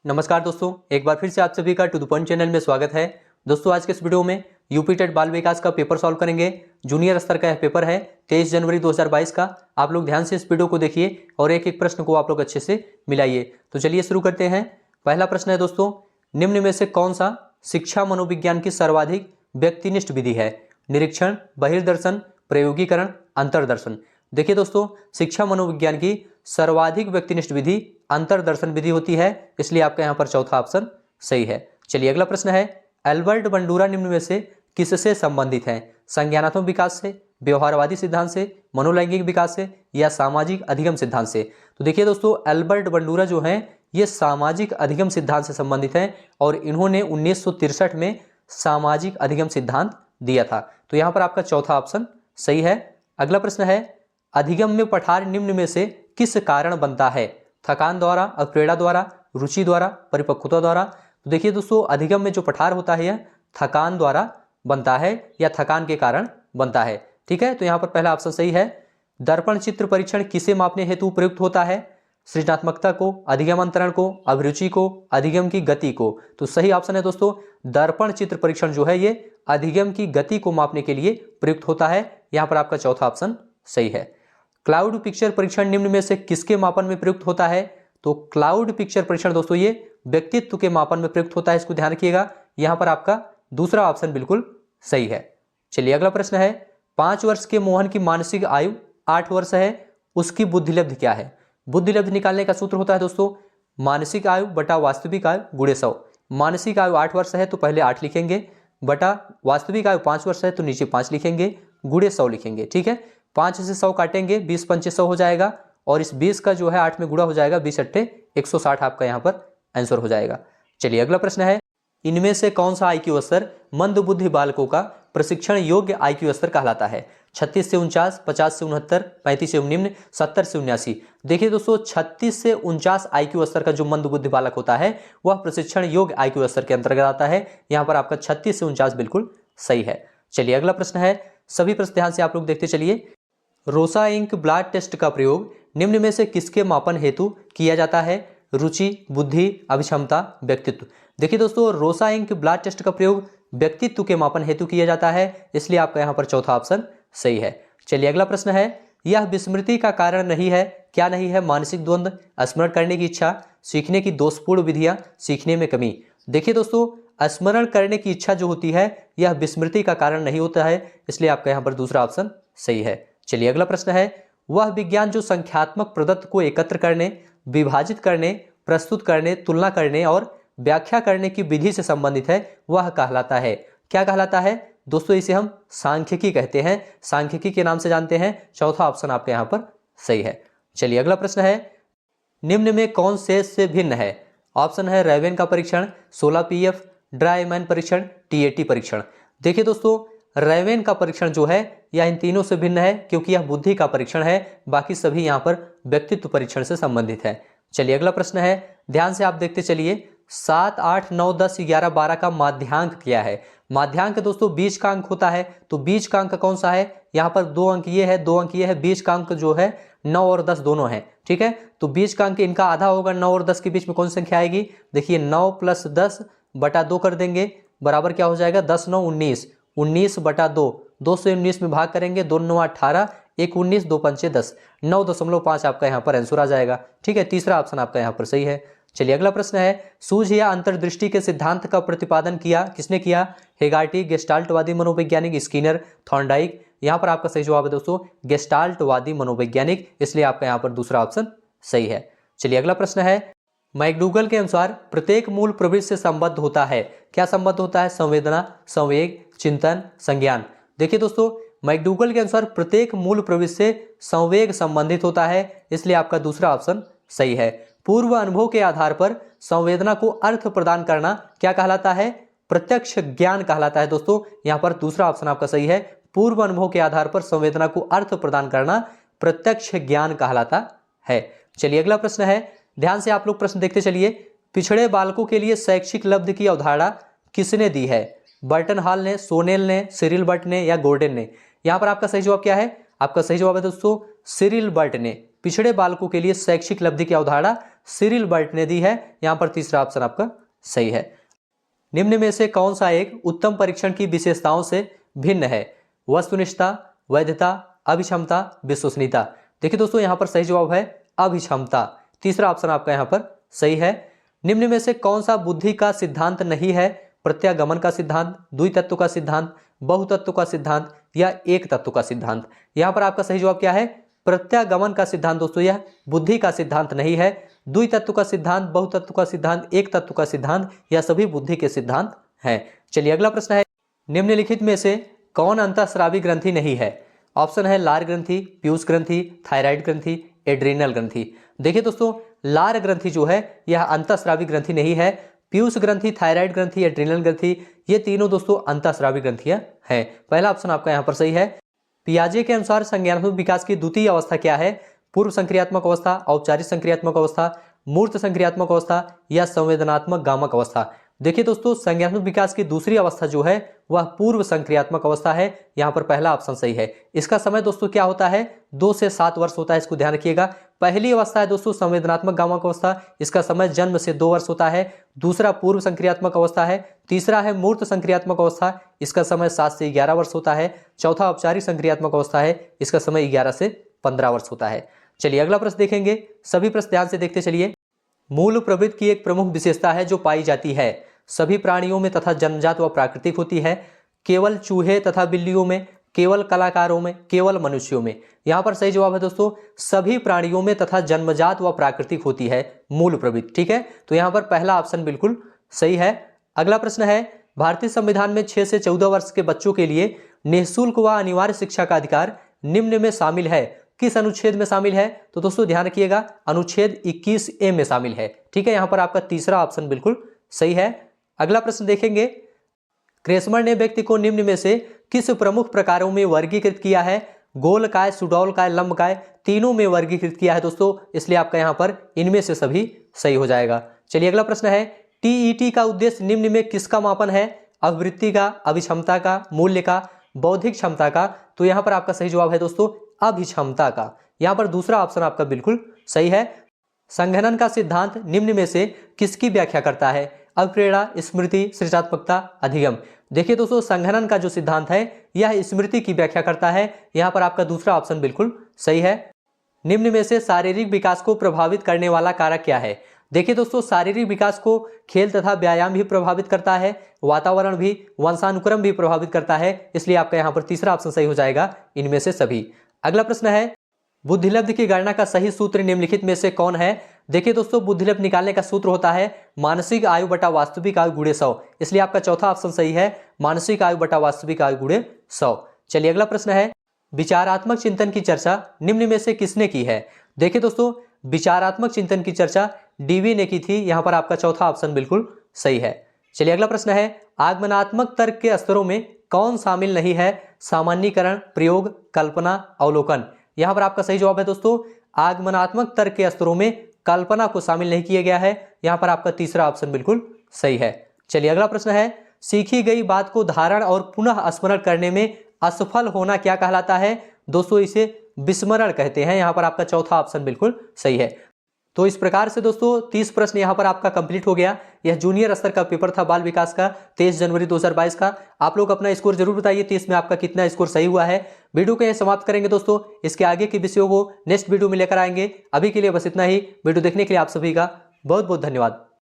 नमस्कार दोस्तों, एक बार फिर से आप सभी का टू द पॉइंट चैनल में स्वागत है। दोस्तों आज के इस वीडियो में यूपी टेट बाल विकास का पेपर सॉल्व करेंगे। जूनियर स्तर का यह पेपर है 23 जनवरी 2022 का। आप लोग ध्यान से इस वीडियो को देखिए और एक एक प्रश्न को आप लोग अच्छे से मिलाइए। तो चलिए शुरू करते हैं। पहला प्रश्न है दोस्तों, निम्न में से कौन सा शिक्षा मनोविज्ञान की सर्वाधिक व्यक्तिनिष्ठ विधि है? निरीक्षण, बहिर्दर्शन, प्रयोगीकरण, अंतर्दर्शन। देखिए दोस्तों, शिक्षा मनोविज्ञान की सर्वाधिक व्यक्तिनिष्ठ विधि अंतर्दर्शन विधि होती है, इसलिए आपका यहाँ पर चौथा ऑप्शन सही है। चलिए अगला प्रश्न है, एल्बर्ट बंडूरा निम्न में से किससे संबंधित है? संज्ञानात्मक विकास से, व्यवहारवादी सिद्धांत से, मनोलैंगिक विकास से या सामाजिक अधिगम सिद्धांत से? तो देखिए दोस्तों, एल्बर्ट बंडूरा जो है ये सामाजिक अधिगम सिद्धांत से संबंधित है और इन्होंने 1963 में सामाजिक अधिगम सिद्धांत दिया था। तो यहाँ पर आपका चौथा ऑप्शन सही है। अगला प्रश्न है, अधिगम में पठार निम्न में से किस कारण बनता है? थकान द्वारा, अप्रेरणा द्वारा, रुचि द्वारा, परिपक्वता द्वारा? तो देखिए दोस्तों, अधिगम में जो पठार होता है यह थकान द्वारा बनता है या थकान के कारण बनता है। ठीक है, तो यहाँ पर पहला ऑप्शन सही है। दर्पण चित्र परीक्षण किसे मापने हेतु प्रयुक्त होता है? सृजनात्मकता को, अधिगम अंतरण को, अभिरुचि को, अधिगम की गति को? तो सही ऑप्शन है दोस्तों, दर्पण चित्र परीक्षण जो है ये अधिगम की गति को मापने के लिए प्रयुक्त होता है। यहाँ पर आपका चौथा ऑप्शन सही है। क्लाउड पिक्चर परीक्षण निम्न में से किसके मापन में प्रयुक्त होता है? तो क्लाउड पिक्चर परीक्षण दोस्तों ये व्यक्तित्व के मापन में प्रयुक्त होता है, इसको ध्यान रखिएगा। यहां पर आपका दूसरा ऑप्शन बिल्कुल सही है। चलिए अगला प्रश्न है, 5 वर्ष के मोहन की मानसिक आयु 8 वर्ष है, उसकी बुद्धिलब्धि क्या है? बुद्धिलब्धि निकालने का सूत्र होता है दोस्तों, मानसिक आयु बटा वास्तविक आयु गुणे 100। मानसिक आयु 8 वर्ष है तो पहले 8 लिखेंगे, बटा वास्तविक आयु 5 वर्ष है तो नीचे 5 लिखेंगे, गुणे 100 लिखेंगे। ठीक है, 5 से 100 काटेंगे, 20 पंचे 100 हो जाएगा और इस 20 का जो है 8 में गुणा हो जाएगा, 20 अट्ठे 160 आपका यहाँ पर आंसर हो जाएगा। चलिए अगला प्रश्न है, इनमें से कौन सा आईक्यू स्तर मंद बुद्धि बालकों का प्रशिक्षण योग्य आईक्यू स्तर कहलाता है? 36 से 49, 50 से 69, 35 से निम्न, 70 से 79? देखिए दोस्तों, 36 से 49 आईक्यू स्तर का जो मंद बुद्धि बालक होता है वह प्रशिक्षण योग्य आईक्यू स्तर के अंतर्गत आता है। यहाँ पर आपका 36 से 49 बिल्कुल सही है। चलिए अगला प्रश्न है, सभी प्रश्न ध्यान से आप लोग देखते चलिए। रोसा इंक ब्लड टेस्ट का प्रयोग निम्न में से किसके मापन हेतु किया जाता है? रुचि, बुद्धि, अभिक्षमता, व्यक्तित्व? देखिए दोस्तों, रोसा इंक ब्लड टेस्ट का प्रयोग व्यक्तित्व के मापन हेतु किया जाता है, इसलिए आपका यहाँ पर चौथा ऑप्शन सही है। चलिए अगला प्रश्न है, यह विस्मृति का कारण नहीं है, क्या नहीं है? मानसिक द्वंद्व, स्मरण करने की इच्छा, सीखने की दोषपूर्ण विधियां, सीखने में कमी? देखिए दोस्तों, स्मरण करने की इच्छा जो होती है यह विस्मृति का कारण नहीं होता है, इसलिए आपका यहाँ पर दूसरा ऑप्शन सही है। चलिए अगला प्रश्न है, वह विज्ञान जो संख्यात्मक प्रदत्त को एकत्र करने, विभाजित करने, प्रस्तुत करने, तुलना करने और व्याख्या करने की विधि से संबंधित है वह कहलाता है? क्या कहलाता है दोस्तों? इसे हम सांख्यिकी कहते हैं, सांख्यिकी के नाम से जानते हैं। चौथा ऑप्शन आपके यहाँ पर सही है। चलिए अगला प्रश्न है, निम्न में कौन शेष से भिन्न है? ऑप्शन है रैवेन का परीक्षण, 16 पीएफ, ड्राइमैन परीक्षण, टीएटी परीक्षण? देखिए दोस्तों, रैवेन का परीक्षण जो है यह इन तीनों से भिन्न है क्योंकि यह बुद्धि का परीक्षण है, बाकी सभी यहाँ पर व्यक्तित्व परीक्षण से संबंधित है। चलिए अगला प्रश्न है, ध्यान से आप देखते चलिए। 7, 8, 9, 10, 11, 12 का माध्यांक क्या है? माध्यांक दोस्तों बीज का अंक होता है, तो बीज का अंक कौन सा है? यहाँ पर 2 अंक ये है, 2 अंक ये है। बीज का अंक जो है 9 और 10 दोनों है। ठीक है, तो बीज का अंक इनका आधा होगा। 9 और 10 के बीच में कौन सी संख्या आएगी? देखिए 9 + 10 बटा 2 कर देंगे, बराबर क्या हो जाएगा? 10, 9, 19, 19 बटा 2, 2 से 19 में भाग करेंगे, 2 9 18, 1 19, 2 पंचे 10, 9.5 आपका यहाँ पर आंसर आ जाएगा। ठीक है, तीसरा ऑप्शन आपका यहाँ पर सही है। चलिए अगला प्रश्न है, सूझ या अंतर्दृष्टि के सिद्धांत का प्रतिपादन किया किसने किया? हेगार्टी, गेस्टाल्टवादी मनोवैज्ञानिक, स्किनर, थॉर्नडाइक? यहाँ पर आपका सही जवाब है दोस्तों गेस्टाल्टवादी मनोवैज्ञानिक, इसलिए आपका यहाँ पर दूसरा ऑप्शन सही है। चलिए अगला प्रश्न है, मैकडूगल के अनुसार प्रत्येक मूल प्रवृत्ति से संबद्ध होता है। क्या संबद्ध होता है? संवेदना, संवेग, चिंतन, संज्ञान? देखिए दोस्तों, मैकडूगल के अनुसार प्रत्येक मूल प्रवृत्ति से संवेग संबंधित होता है, इसलिए आपका दूसरा ऑप्शन सही है। पूर्व अनुभव के आधार पर संवेदना को अर्थ प्रदान करना क्या कहलाता है? प्रत्यक्ष ज्ञान कहलाता है दोस्तों। यहाँ पर दूसरा ऑप्शन आपका सही है। पूर्व अनुभव के आधार पर संवेदना को अर्थ प्रदान करना प्रत्यक्ष ज्ञान कहलाता है। चलिए अगला प्रश्न है, ध्यान से आप लोग प्रश्न देखते चलिए। पिछड़े बालकों के लिए शैक्षिक लब्धि की अवधारणा किसने दी है? बर्टन हॉल ने, सोनेल ने, सिरिल बर्ट ने या गोर्डन ने? यहाँ पर आपका सही जवाब क्या है? आपका सही जवाब है दोस्तों सिरिल बर्ट ने। पिछड़े बालकों के लिए शैक्षिक उपलब्धि की अवधारणा सिरिल बर्ट ने दी है। यहाँ पर तीसरा ऑप्शन आपका सही है। निम्न में से कौन सा एक उत्तम परीक्षण की विशेषताओं से भिन्न है? वस्तुनिष्ठता, वैधता, अभिक्षमता, विश्वसनीयता। देखिए दोस्तों यहाँ पर सही जवाब है अभिक्षमता। तीसरा ऑप्शन आपका यहाँ पर सही है। निम्न में से कौन सा बुद्धि का सिद्धांत नहीं है? प्रत्यागमन का सिद्धांत, द्वितत्व का सिद्धांत, बहुतत्व का सिद्धांत या एक तत्व का सिद्धांत। यहाँ पर आपका सही जवाब क्या है? प्रत्यागमन का सिद्धांत। दोस्तों यह बुद्धि का सिद्धांत नहीं है। द्वितत्व का सिद्धांत, बहुतत्व का सिद्धांत, एक तत्व का सिद्धांत यह सभी बुद्धि के सिद्धांत हैं। चलिए अगला प्रश्न है, निम्नलिखित में से कौन अंतःस्रावी ग्रंथि नहीं है? ऑप्शन है लार ग्रंथि, पीयूष ग्रंथि, थायराइड ग्रंथि, एड्रीनल ग्रंथि। देखिए दोस्तों लार ग्रंथि जो है यह अंतःस्रावी ग्रंथि नहीं है। पीयूष ग्रंथि, थायराइड ग्रंथि, एड्रीनल ग्रंथि ये तीनों दोस्तों अंतःस्रावी ग्रंथियां हैं। पहला ऑप्शन आपका यहाँ पर सही है। पियाजे के अनुसार संज्ञानात्मक विकास की द्वितीय अवस्था क्या है? पूर्व संक्रियात्मक अवस्था, औपचारिक संक्रियात्मक अवस्था, मूर्त संक्रियात्मक अवस्था या संवेदनात्मक गामक अवस्था। देखिए दोस्तों संज्ञानात्मक विकास की दूसरी अवस्था जो है वह पूर्व संक्रियात्मक अवस्था है। यहाँ पर पहला ऑप्शन सही है। इसका समय दोस्तों क्या होता है? 2 से 7 वर्ष होता है, इसको ध्यान रखिएगा। पहली अवस्था है दोस्तों संवेदनात्मक गामक अवस्था, इसका समय जन्म से 2 वर्ष होता है। दूसरा पूर्व संक्रियात्मक अवस्था है। तीसरा है मूर्त संक्रियात्मक अवस्था, इसका समय 7 से 11 वर्ष होता है। चौथा औपचारिक संक्रियात्मक अवस्था है, इसका समय 11 से 15 वर्ष होता है। चलिए अगला प्रश्न देखेंगे। सभी प्रश्न ध्यान से देखते चलिए। मूल प्रवृत्ति की एक प्रमुख विशेषता है जो पाई जाती है सभी प्राणियों में तथा जन्मजात व प्राकृतिक होती है, केवल चूहे तथा बिल्लियों में, केवल कलाकारों में, केवल मनुष्यों में। यहाँ पर सही जवाब है दोस्तों सभी प्राणियों में तथा जन्मजात व प्राकृतिक होती है मूल प्रवृत्ति। ठीक है, तो यहाँ पर पहला ऑप्शन बिल्कुल सही है। अगला प्रश्न है, भारतीय संविधान में 6 से 14 वर्ष के बच्चों के लिए निःशुल्क व अनिवार्य शिक्षा का अधिकार निम्न में शामिल है, किस अनुच्छेद में शामिल है? तो दोस्तों ध्यान रखिएगा अनुच्छेद 21A में शामिल है। ठीक है, यहाँ पर आपका तीसरा ऑप्शन बिल्कुल सही है। अगला प्रश्न देखेंगे, क्रेसमर ने व्यक्ति को निम्न में से किस प्रमुख प्रकारों में वर्गीकृत किया है? गोलकाय, सुडौलकाय, लंबकाय, तीनों में वर्गीकृत किया है दोस्तों, इसलिए आपका यहाँ पर इनमें से सभी सही हो जाएगा। चलिए अगला प्रश्न है, टीईटी का उद्देश्य निम्न में किसका मापन है? अभिवृत्ति का, अभिक्षमता का, मूल्य का, बौद्धिक क्षमता का। तो यहाँ पर आपका सही जवाब है दोस्तों अभिक्षमता का। यहाँ पर दूसरा ऑप्शन आपका बिल्कुल सही है। संघनन का सिद्धांत निम्न में से किसकी व्याख्या करता है? अभिप्रेरणा, स्मृति, सृजनात्मकता, अधिगम। देखिए दोस्तों संघनन का जो सिद्धांत है यह स्मृति की व्याख्या करता है। यहाँ पर आपका दूसरा ऑप्शन बिल्कुल सही है। निम्न में से शारीरिक विकास को प्रभावित करने वाला कारक क्या है? देखिए दोस्तों शारीरिक विकास को खेल तथा व्यायाम भी प्रभावित करता है, वातावरण भी, वंशानुक्रम भी प्रभावित करता है, इसलिए आपका यहाँ पर तीसरा ऑप्शन सही हो जाएगा इनमें से सभी। अगला प्रश्न है, बुद्धिलब्धि की गणना का सही सूत्र निम्नलिखित में से कौन है? देखिए दोस्तों बुद्धिलब्धि निकालने का सूत्र होता है मानसिक आयु बटा वास्तविक आयु गुणे 100, इसलिए आपका चौथा ऑप्शन सही है मानसिक आयु बटा वास्तविक आयु गुणे 100। चलिए अगला प्रश्न है, विचारात्मक चिंतन की चर्चा निम्न में से किसने की है? देखिए दोस्तों विचारात्मक चिंतन की चर्चा डीवी ने की थी, यहाँ पर आपका चौथा ऑप्शन बिल्कुल सही है। चलिए अगला प्रश्न है, आगमनात्मक तर्क के स्तरों में कौन शामिल नहीं है? सामान्यीकरण, प्रयोग, कल्पना, अवलोकन। यहाँ पर आपका सही जवाब है दोस्तों आगमनात्मक तर्क के स्तरों में कल्पना को शामिल नहीं किया गया है, यहाँ पर आपका तीसरा ऑप्शन बिल्कुल सही है। चलिए अगला प्रश्न है, सीखी गई बात को धारण और पुनः स्मरण करने में असफल होना क्या कहलाता है? दोस्तों इसे विस्मरण कहते हैं, यहाँ पर आपका चौथा ऑप्शन बिल्कुल सही है। तो इस प्रकार से दोस्तों 30 प्रश्न यहाँ पर आपका कंप्लीट हो गया। यह जूनियर स्तर का पेपर था बाल विकास का 23 जनवरी 2022 का। आप लोग अपना स्कोर जरूर बताइए 30 में आपका कितना स्कोर सही हुआ है। वीडियो को यह समाप्त करेंगे दोस्तों, इसके आगे के विषयों को नेक्स्ट वीडियो में लेकर आएंगे। अभी के लिए बस इतना ही। वीडियो देखने के लिए आप सभी का बहुत बहुत धन्यवाद।